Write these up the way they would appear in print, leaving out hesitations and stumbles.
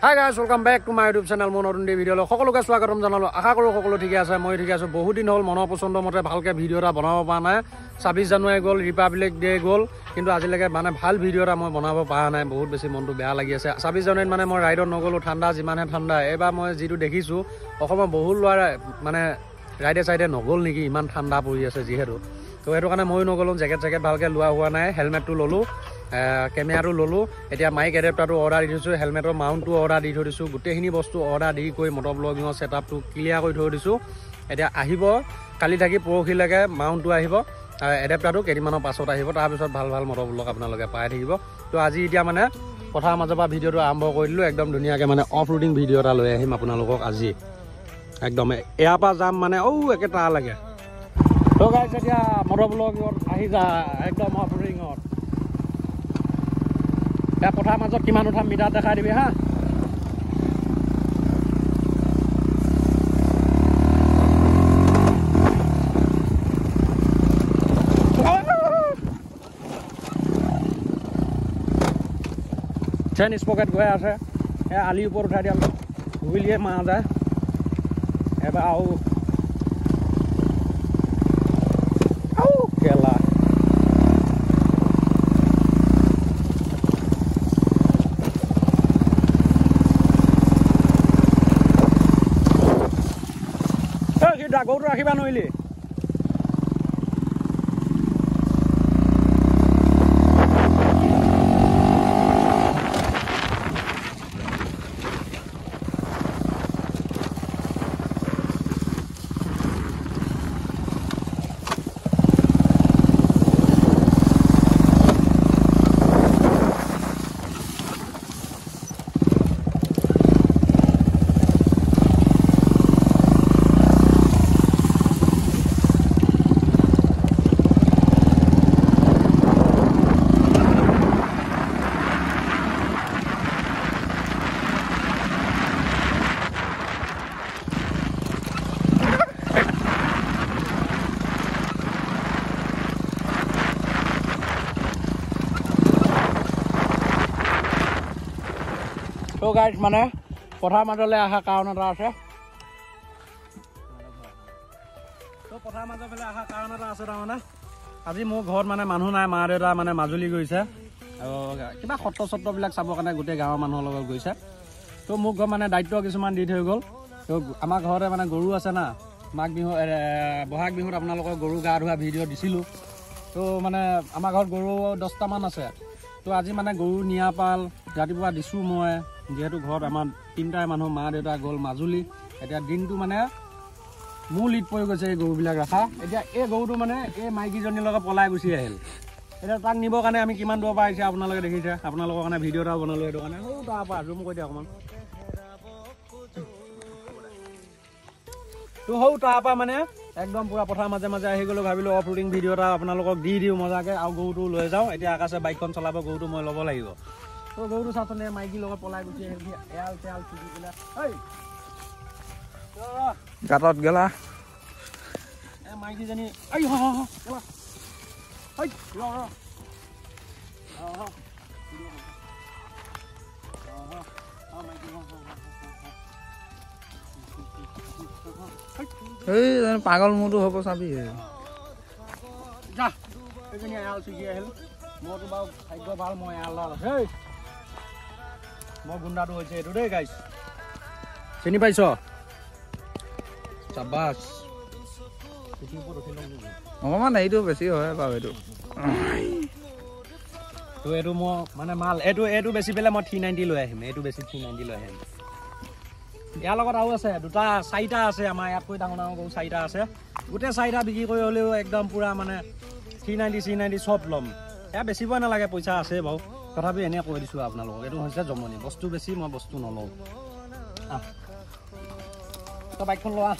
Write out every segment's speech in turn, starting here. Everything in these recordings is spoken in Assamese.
Hi guys, welcome back to my YouTube channel. Mon notun video lo সকলোকে স্বাগতম জনালো আশা কৰো সকলো ঠিকে আছে মই ঠিক আছো বহুত দিন হল মন পছন্দ মতে ভালকে ভিডিও এটা বনাব পৰা নাই 26 জানুৱাৰী গল ৰিপাব্লিক ডে গল কিন্তু আজিলৈকে মানে ভাল ভিডিও এটা মই বনাব পৰা নাই বহুত বেছি মনটো বেয়া লাগি আছে 26 জানুৱাৰীত মানে মই ৰাইডত নগলো ঠাণ্ডা যিমানে ঠাণ্ডা এবাৰ মই যেটো দেখিছো অসমৰ বহুত লৰা মানে ৰাইডে সাইডে নগল নেকি ইমান ঠাণ্ডা পৰি আছে যিহেতু তো এটো কাৰণে মই নগলো জেকেট ভালকে লোৱা হোৱা নাই হেলমেটটো ললো কেমেৰাটো ললো এতিয়া মাইক এডাপ্টাৰটো অৰ্ডাৰ দি দিছো হেলমেটৰ মাউন্টটো অৰ্ডাৰ দি থৈ দিছো গোটেইখিনি বস্তু অৰ্ডাৰ দি কৈ মটৰ ব্লগিঙৰ সেটআপটো ক্লিয়াৰ কৰি থৈ দিছো এতিয়া আহিব কালি থাকি পৰহিলৈকে মাউন্টটো আহিব এডাপ্টাৰটো কেদিমানৰ পাছত আহিব তাৰ পিছত ভাল মটৰ ব্লগ আপোনালোকে পাই থাকিব তো আজি এতিয়া মানে পথাৰ মাজৰ পৰা ভিডিওটো আৰম্ভ কৰি দিলো একদম ধুনীয়াকে মানে অফ ৰোডিং ভিডিও এটা লৈ আহিম আপোনালোকক আজি একদম এয়া পা যাম মানে একেটা লাগে তো গাইস এতিয়া মটৰ ব্লগত আহি যা একদম অফ ৰোডিঙত या पठार মাজত কিমান উঠাম মিটাৰ দেখাই দিবি হা চেন স্পকেট গৈ আছে এ আলি ওপৰ উঠাই দিয়া হুইলিয়ে মা যায় এবাৰ আও কেলা গৌটো ৰাখিবা নইলি তো গাইস মানে পথাৰ মাজলে আহা কাৰণ এটা আছে তো পথাৰ মাজলে আহা কাৰণ এটা আছে মানে আজি মোৰ ঘৰত মানে মানুহ নাই মা দেউতা মানে মাজুলী গৈছে কিবা সত্ৰ বিলাক চাবৰ কাৰণে গোটেই গাঁৱৰ মানুহৰ লগত গৈছে তো মোক মানে দায়িত্ব কিছুমান দি থৈ গল তো আমাৰ ঘৰতে মানে গৰু আছে না মাঘ বিহু বহাগ বিহুত আপোনালোকৰ গৰু গা ধোৱা ভিডিও দিছিলো তো মানে আমাৰ ঘৰত গৰু 10টা মান আছে তো আজি মানে গৰু নিয়াপাল ৰাতিপুৱা দিছো মই যেহেতু ঘৰত আমাৰ 3টাই মানুহ মা দেউতা গল মাজুলী এতিয়া দিনটো মানে মূল লিড পৰি গৈছে এই গৰুবিলাক ৰাখা এতিয়া এই গৰুটো মানে এই মাইকীজনীৰ লগত পলাই গুচি আহিল এতিয়া তাক নিবৰ কাৰণে আমি কিমান দূৰ পৰা আহিছে আপোনালোকে দেখিছে আপোনালোকৰ কাৰণে ভিডিও এটা বনালো এইটো কাৰণে তাৰ পৰা জুম কৰি দিয়া অকমান তো তাৰ পৰা মানে একদম পুৰা পথাৰ মাজে আহি গলো ভাবিলো অফ ৰোডিং ভিডিও এটা আপোনালোকক দি দিও মজাকে আৰু গৰুটো লৈ যাওঁ এতিয়া আকাশে বাইকখন চলাব গৰুটো মই ল'ব লাগিব তো গৰুটো চাচনে মাইকী লগত পলাই গুচি আহিল এয়াল তেয়াল চুকি পেলাই গাতত গেলা মাইকীজনী পাগল মোৰটো হ'ব চাবি যা এজনী এয়াল চুকি আহিল মোৰটো বাৰু ভাগ্য ভাল মই এয়ালডাল আছে মই গুণ্ডাটো হৈছে এইটো দেই গাইছ চিনি পাইছ চাবাস অকমান এইটো বেছি হয় বাৰু এইটো তো এইটো মই মানে মাল এইটো বেছি পেলাই মই 390 লৈ আহিম এইটো বেছি 390 লৈ আহিম ইয়াৰ লগত আৰু আছে দুটা 4টা আছে আমাৰ ইয়াতকৈ ডাঙৰ গৰু 4টা আছে গোটেই 4টা বিক্ৰী কৰি হ'লেও একদম পুৰা মানে 390 চব ল'ম এয়া বেছিব নালাগে পইচা আছে বাৰু তথাপি এনে কৈ দিছো আপোনালোকক এইটো হৈছে জমনি বস্তু বেছি মই বস্তু নলওঁ তো বাইকখন লোৱা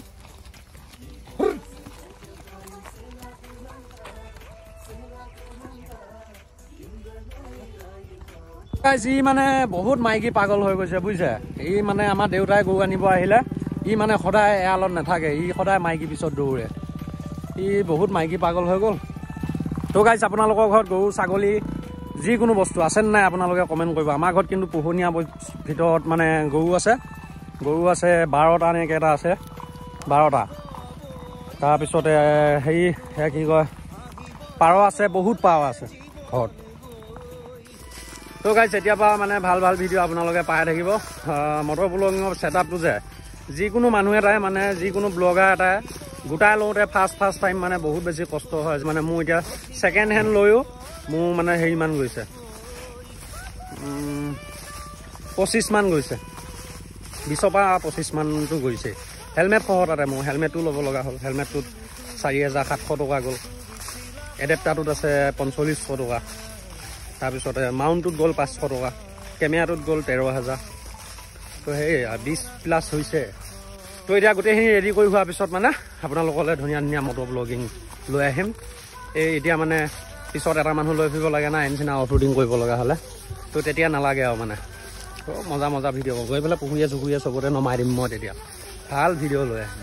ই মানে বহুত মাইকী পাগল হৈ গৈছে বুজিছে ই মানে আমাৰ দেউতাই গৰু আনিব আহিলে ই মানে সদায় এয়ালত নাথাকে ই সদায় মাইকী পিছত দৌৰে ই বহুত মাইকী পাগল হৈ গ'ল তো গাইছ আপোনালোকৰ ঘৰত গৰু ছাগলী যিকোনো বস্তু আছে নাই আপোনালোকে কমেণ্ট কৰিব। আমাৰ ঘৰত কিন্তু পোহনীয়া ভিতৰত মানে গৰু আছে 12টা নে কেইটা আছে 12টা। তাৰপিছতে হেৰি কি কয় পাৰ আছে, বহুত পাৰ আছে ঘৰত। তো গাইছ এতিয়াৰ পৰা মানে ভাল ভাল ভিডিঅ' আপোনালোকে পাই থাকিব। মটৰ ব্লগিঙৰ ছেটআপটো যে যিকোনো মানুহ এটাই মানে যিকোনো ব্লগাৰ এটাই গোটাই লওঁতে ফাৰ্ষ্ট টাইম মানে বহুত বেছি কষ্ট হয়। মানে মোৰ এতিয়া ছেকেণ্ড হেণ্ড লৈও মোৰ মানে হেৰিমান গৈছে 25 মান গৈছে, 20ৰ পৰা 25 মানটো গৈছে। হেলমেট সহ তাতে মোৰ হেলমেটটো ল'ব লগা হ'ল। হেলমেটটোত 4700 টকা গ'ল। এডেপ্টাৰটোত আছে 4500 টকা। তাৰপিছতে মাউণ্টটোত গ'ল 500 টকা। কেমেৰাটোত গ'ল 13,000। তো সেই 20+ হৈছে। তো এতিয়া গোটেইখিনি ৰেডি কৰি হোৱাৰ পিছত মানে আপোনালোকলৈ ধুনীয়া ধুনীয়া মটৰ ব্লগিং লৈ আহিম। এতিয়া মানে পিছত এটা মানুহ লৈ ফুৰিব লাগে না নিচিনা অফৰোডিং কৰিব লগা হ'লে, তো তেতিয়া নালাগে আৰু মানে মজা ভিডিঅ' গৈ পেলাই পুখুৰীয়ে চবতে নমাই দিম মই। তেতিয়া ভাল ভিডিঅ' লৈ আহিম।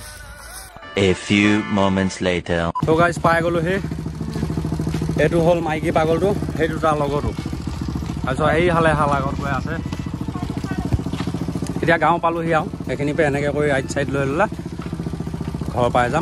A few moments later. তো গাইজ পাই গ'লো। এইটো হ'ল মাইকী পাগলটো, সেইটো তাৰ লগতো। তাৰপিছত এই হালে আগত গৈ আছে। এতিয়া গাঁও পালোহি আৰু এইখিনিৰ পৰা এনেকৈ কৰি ৰাইট চাইড লৈ ল'লা ঘৰ পাই যাম।